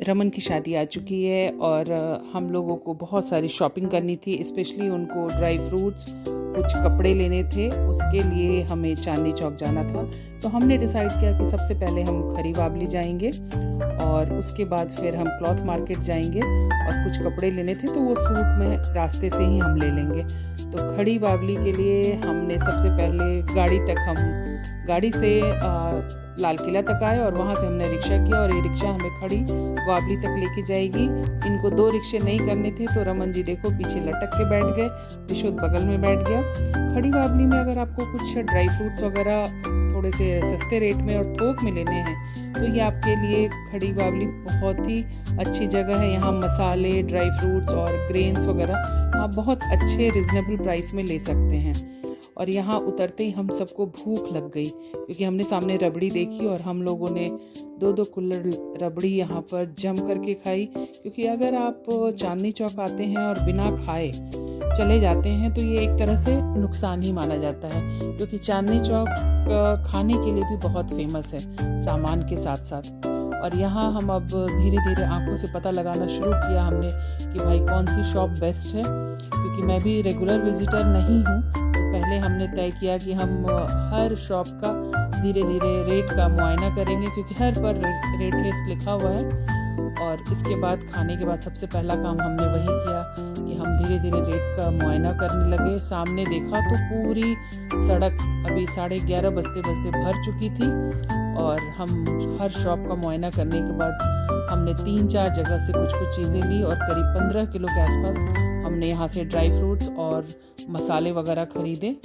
रमन की शादी आ चुकी है और हम लोगों को बहुत सारी शॉपिंग करनी थी। स्पेशली उनको ड्राई फ्रूट्स, कुछ कपड़े लेने थे। उसके लिए हमें चांदनी चौक जाना था। तो हमने डिसाइड किया कि सबसे पहले हम खरी बावली जाएंगे और उसके बाद फिर हम क्लॉथ मार्केट जाएंगे और कुछ कपड़े लेने थे तो वो सूट में रास्ते से ही हम ले लेंगे। तो खड़ी बावली के लिए हमने सबसे पहले गाड़ी से लाल किला तक आए और वहाँ से हमने रिक्शा किया और ये रिक्शा हमें खड़ी बावली तक लेके जाएगी। इनको 2 रिक्शे नहीं करने थे तो रमन जी देखो पीछे लटक के बैठ गए, विशुद्ध बगल में बैठ गया। खड़ी बावली में अगर आपको कुछ ड्राई फ्रूट्स वगैरह थोड़े से सस्ते रेट में और थोक में लेने हैं तो ये आपके लिए खड़ी बावली बहुत ही अच्छी जगह है। यहाँ मसाले, ड्राई फ्रूट्स और ग्रेन्स वगैरह आप बहुत अच्छे रिजनेबल प्राइस में ले सकते हैं। और यहाँ उतरते ही हम सबको भूख लग गई क्योंकि हमने सामने रबड़ी देखी और हम लोगों ने 2-2 कुल्हड़ रबड़ी यहाँ पर जम करके खाई। क्योंकि अगर आप चांदनी चौक आते हैं और बिना खाए चले जाते हैं तो ये एक तरह से नुकसान ही माना जाता है, क्योंकि चांदनी चौक खाने के लिए भी बहुत फेमस है सामान के साथ साथ। और यहाँ हम अब धीरे धीरे आंखों से पता लगाना शुरू किया हमने कि भाई कौन सी शॉप बेस्ट है। क्योंकि मैं भी रेगुलर विजिटर नहीं हूँ तो पहले हमने तय किया कि हम हर शॉप का धीरे धीरे रेट का मुआयना करेंगे, क्योंकि हर पर रेट लिस्ट लिखा हुआ है। और इसके बाद खाने के बाद सबसे पहला काम हमने वही किया कि हम धीरे धीरे रेट का मुआयना करने लगे। सामने देखा तो पूरी सड़क अभी 11:30 बजते बजते भर चुकी थी और हम हर शॉप का मुआयना करने के बाद हमने 3-4 जगह से कुछ चीज़ें ली और करीब 15 किलो के आसपास हमने यहाँ से ड्राई फ्रूट्स और मसाले वगैरह खरीदे।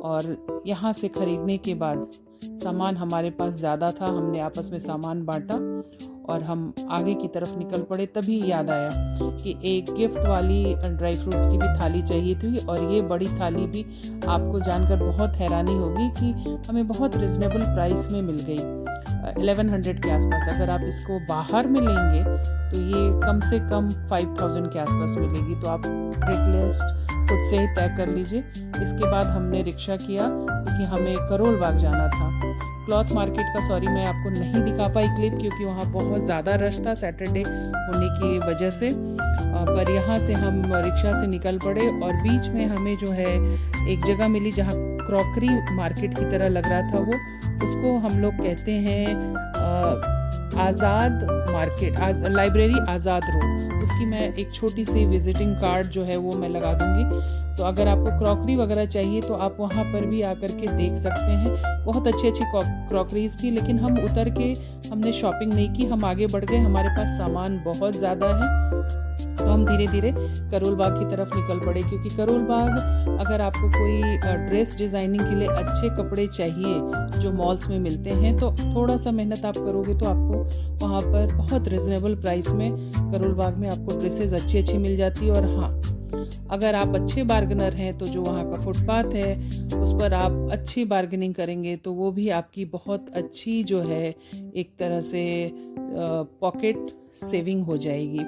और यहाँ से खरीदने के बाद सामान हमारे पास ज़्यादा था, हमने आपस में सामान बांटा और हम आगे की तरफ निकल पड़े। तभी याद आया कि एक गिफ्ट वाली ड्राई फ्रूट्स की भी थाली चाहिए थी और ये बड़ी थाली भी आपको जानकर बहुत हैरानी होगी कि हमें बहुत रिजनेबल प्राइस में मिल गई, 1100 के आसपास। अगर आप इसको बाहर में लेंगे तो ये कम से कम 5000 के आसपास मिलेगी। तो आप रेट लिस्ट खुद से ही तय कर लीजिए। इसके बाद हमने रिक्शा किया क्योंकि हमें करोल बाग जाना था। क्लॉथ मार्केट का सॉरी मैं आपको नहीं दिखा पाई क्लिप क्योंकि वहाँ बहुत ज़्यादा रश था सैटरडे होने की वजह से। पर यहाँ से हम रिक्शा से निकल पड़े और बीच में हमें जो है एक जगह मिली जहाँ क्रॉकरी मार्केट की तरह लग रहा था। वो उसको हम लोग कहते हैं आज़ाद मार्केट, लाइब्रेरी आज़ाद रोड। उसकी मैं एक छोटी सी विजिटिंग कार्ड जो है वो मैं लगा दूंगी। तो अगर आपको क्रॉकरी वगैरह चाहिए तो आप वहाँ पर भी आकर के देख सकते हैं। बहुत अच्छी अच्छी क्रॉकरीज थी, लेकिन हम उतर के हमने शॉपिंग नहीं की, हम आगे बढ़ गए। हमारे पास सामान बहुत ज़्यादा है तो हम धीरे धीरे करोल बाग की तरफ निकल पड़े। क्योंकि करोल बाग अगर आपको कोई ड्रेस डिज़ाइनिंग के लिए अच्छे कपड़े चाहिए जो मॉल्स में मिलते हैं तो थोड़ा सा मेहनत आप करोगे तो आपको वहाँ पर बहुत रिजनेबल प्राइस में करोल बाग में आपको ड्रेसेस अच्छी अच्छी मिल जाती है। और हाँ, अगर आप अच्छे बार्गेनर हैं तो जो वहाँ का फुटपाथ है उस पर आप अच्छी बार्गेनिंग करेंगे तो वो भी आपकी बहुत अच्छी जो है एक तरह से पॉकेट सेविंग हो जाएगी।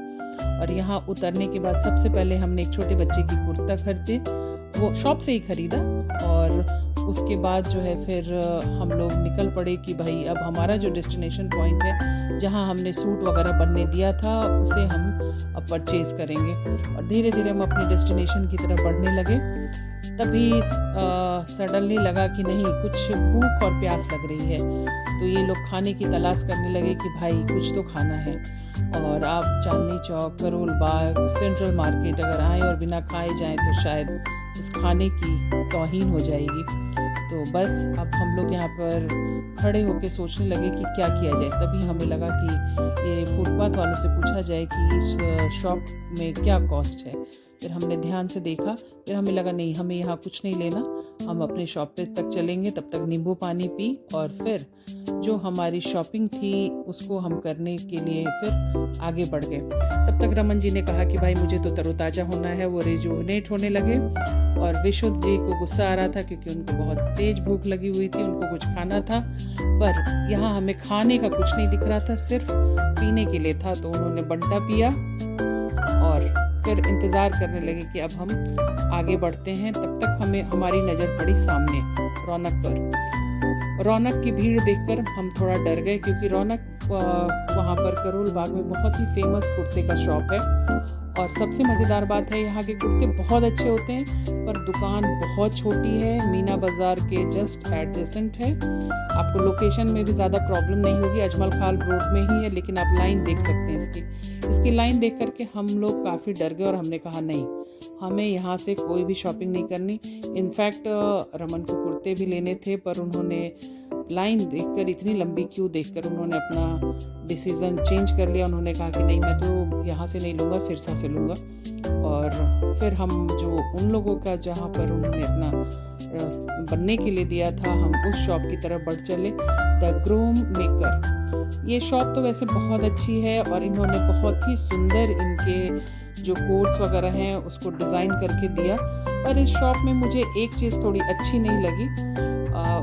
और यहाँ उतरने के बाद सबसे पहले हमने एक छोटे बच्चे की कुर्ता खरीदे, वो शॉप से ही खरीदा। और उसके बाद जो है फिर हम लोग निकल पड़े कि भाई अब हमारा जो डेस्टिनेशन पॉइंट है जहाँ हमने सूट वगैरह बनने दिया था उसे हम अब परचेज़ करेंगे। और धीरे धीरे हम अपने डेस्टिनेशन की तरफ बढ़ने लगे। तभी सडनली लगा कि नहीं, कुछ भूख और प्यास लग रही है। तो ये लोग खाने की तलाश करने लगे कि भाई कुछ तो खाना है। और आप चांदनी चौक, करोल बाग, सेंट्रल मार्केट अगर आएँ और बिना खाए जाएं तो शायद उस खाने की तौहीन हो जाएगी। तो बस अब हम लोग यहाँ पर खड़े होकर सोचने लगे कि क्या किया जाए। तभी हमें लगा कि ये फुटपाथ वालों से पूछा जाए कि इस शॉप में क्या कॉस्ट है। फिर हमने ध्यान से देखा, फिर हमें लगा नहीं, हमें यहाँ कुछ नहीं लेना, हम अपने शॉप पे तक चलेंगे। तब तक नींबू पानी पी और फिर जो हमारी शॉपिंग थी उसको हम करने के लिए फिर आगे बढ़ गए। तब तक रमन जी ने कहा कि भाई मुझे तो तरोताज़ा होना है, वो रिजुविनेट होने लगे। और विशुद्ध जी को गुस्सा आ रहा था क्योंकि उनको बहुत तेज भूख लगी हुई थी, उनको कुछ खाना था। पर यहाँ हमें खाने का कुछ नहीं दिख रहा था, सिर्फ पीने के लिए था। तो उन्होंने बंटा पिया और फिर इंतज़ार करने लगे कि अब हम आगे बढ़ते हैं। तब तक हमें हमारी नज़र पड़ी सामने रौनक पर। रौनक की भीड़ देखकर हम थोड़ा डर गए क्योंकि रौनक वहाँ पर करोल बाग में बहुत ही फेमस कुर्ते का शॉप है। और सबसे मज़ेदार बात है, यहाँ के कुर्ते बहुत अच्छे होते हैं, पर दुकान बहुत छोटी है, मीना बाज़ार के जस्ट एडजेसेंट है। आपको लोकेशन में भी ज़्यादा प्रॉब्लम नहीं होगी, अजमल खान रोड में ही है, लेकिन आप लाइन देख सकते हैं इसकी लाइन देख करके हम लोग काफ़ी डर गए और हमने कहा नहीं, हमें यहाँ से कोई भी शॉपिंग नहीं करनी। इनफैक्ट रमन को कुर्ते भी लेने थे, पर उन्होंने लाइन देखकर, इतनी लंबी क्यू देखकर उन्होंने अपना डिसीज़न चेंज कर लिया। उन्होंने कहा कि नहीं, मैं तो यहाँ से नहीं लूँगा, सिरसा से लूँगा। और फिर हम जो उन लोगों का जहाँ पर उन्होंने अपना बनने के लिए दिया था, हम उस शॉप की तरफ बढ़ चले, द ग्रूम मेकर। ये शॉप तो वैसे बहुत अच्छी है और इन्होंने बहुत ही सुंदर इनके जो कोट्स वगैरह हैं उसको डिज़ाइन करके दिया। पर इस शॉप में मुझे एक चीज़ थोड़ी अच्छी नहीं लगी।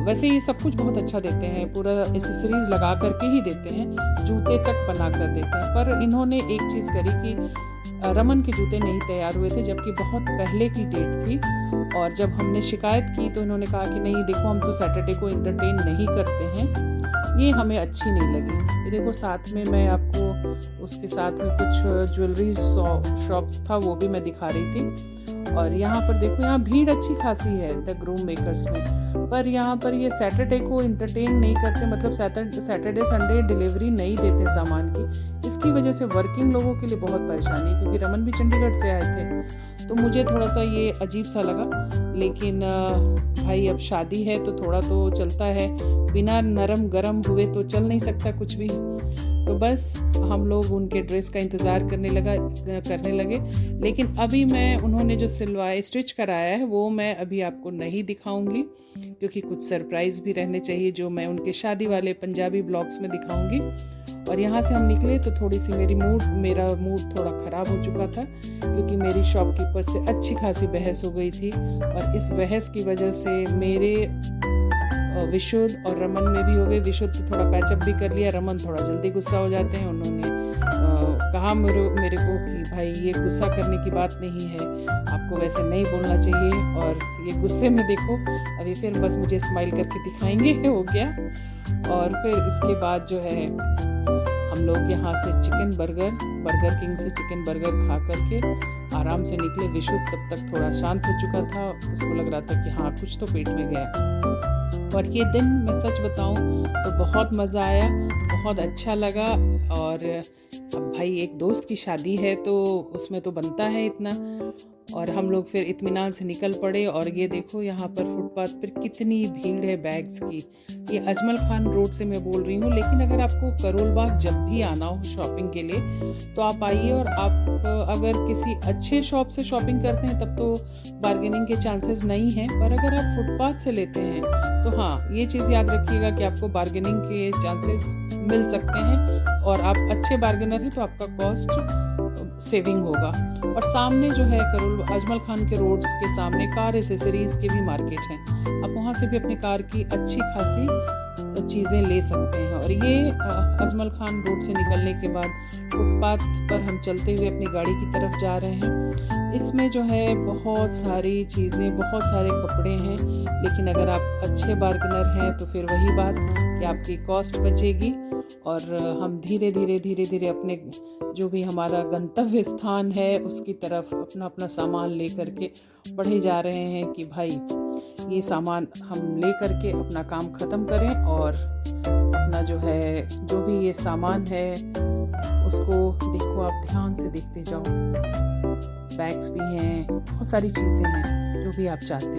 वैसे ये सब कुछ बहुत अच्छा देते हैं, पूरा एसेसरीज लगा करके ही देते हैं, जूते तक बना कर देते हैं। पर इन्होंने एक चीज़ करी कि रमन के जूते नहीं तैयार हुए थे, जबकि बहुत पहले की डेट थी। और जब हमने शिकायत की तो इन्होंने कहा कि नहीं देखो, हम तो सैटरडे को एंटरटेन नहीं करते हैं, ये हमें अच्छी नहीं लगी। ये देखो साथ में मैं आपको उसके साथ में कुछ ज्वेलरी शॉप्स था, वो भी मैं दिखा रही थी। और यहाँ पर देखो, यहाँ भीड़ अच्छी खासी है द ग्रूम मेकर्स में, पर यहाँ पर ये सैटरडे को इंटरटेन नहीं करते, मतलब सैटरडे संडे डिलीवरी नहीं देते सामान की। इसकी वजह से वर्किंग लोगों के लिए बहुत परेशानी, क्योंकि रमन भी चंडीगढ़ से आए थे, तो मुझे थोड़ा सा ये अजीब सा लगा। लेकिन भाई अब शादी है तो थोड़ा तो चलता है, बिना नरम गरम हुए तो चल नहीं सकता कुछ भी। तो बस हम लोग उनके ड्रेस का इंतज़ार करने लगे। लेकिन अभी मैं उन्होंने जो स्टिच कराया है वो मैं अभी आपको नहीं दिखाऊंगी, क्योंकि कुछ सरप्राइज़ भी रहने चाहिए जो मैं उनके शादी वाले पंजाबी ब्लॉग्स में दिखाऊंगी। और यहाँ से हम निकले तो थोड़ी सी मेरा मूड थोड़ा ख़राब हो चुका था, क्योंकि मेरी शॉपकीपर से अच्छी खासी बहस हो गई थी। और इस बहस की वजह से मेरे विशुद्ध और रमन में भी हो गई। विशुद्ध तो थोड़ा पैचअप भी कर लिया, रमन थोड़ा जल्दी गुस्सा हो जाते हैं। उन्होंने कहा मेरे को कि भाई ये गुस्सा करने की बात नहीं है, आपको वैसे नहीं बोलना चाहिए। और ये गुस्से में देखो अभी फिर बस मुझे स्माइल करके दिखाएंगे हो गया। और फिर इसके बाद जो है हम लोग यहाँ से बर्गर किंग से चिकन बर्गर खा करके आराम से निकले। विशुद्ध तब तक थोड़ा शांत हो चुका था, उसको लग रहा था कि हाँ कुछ तो पेट में गया। और ये दिन मैं सच बताऊं तो बहुत मज़ा आया, बहुत अच्छा लगा। और अब भाई एक दोस्त की शादी है तो उसमें तो बनता है इतना। और हम लोग फिर इत्मीनान से निकल पड़े। और ये देखो यहाँ पर फुटपाथ पर कितनी भीड़ है बैग्स की। ये अजमल खान रोड से मैं बोल रही हूँ, लेकिन अगर आपको करोल बाग जब भी आना हो शॉपिंग के लिए तो आप आइए। और आप अगर किसी अच्छे शॉप से शॉपिंग करते हैं तब तो बार्गेनिंग के चांसेस नहीं हैं, पर अगर आप फुटपाथ से लेते हैं तो हाँ ये चीज़ याद रखिएगा कि आपको बार्गेनिंग के चांसेस मिल सकते हैं। और आप अच्छे बार्गेनर हैं तो आपका कॉस्ट सेविंग होगा। और सामने जो है अजमल खान के रोड के सामने कार एसेसरीज के भी मार्केट है, आप वहाँ से भी अपनी कार की अच्छी खासी चीज़ें ले सकते हैं। और ये अजमल खान रोड से निकलने के बाद फुटपाथ पर हम चलते हुए अपनी गाड़ी की तरफ जा रहे हैं। इसमें जो है बहुत सारी चीज़ें, बहुत सारे कपड़े हैं, लेकिन अगर आप अच्छे बार्गेनर हैं तो फिर वही बात कि आपकी कॉस्ट बचेगी। और हम धीरे धीरे अपने जो भी हमारा गंतव्य स्थान है उसकी तरफ अपना सामान ले करके बढ़े जा रहे हैं कि भाई ये सामान हम ले करके अपना काम ख़त्म करें। और अपना जो है जो भी ये सामान है उसको देखो, आप ध्यान से देखते जाओ। बैग्स भी हैं, बहुत सारी चीज़ें हैं जो भी आप चाहते हैं।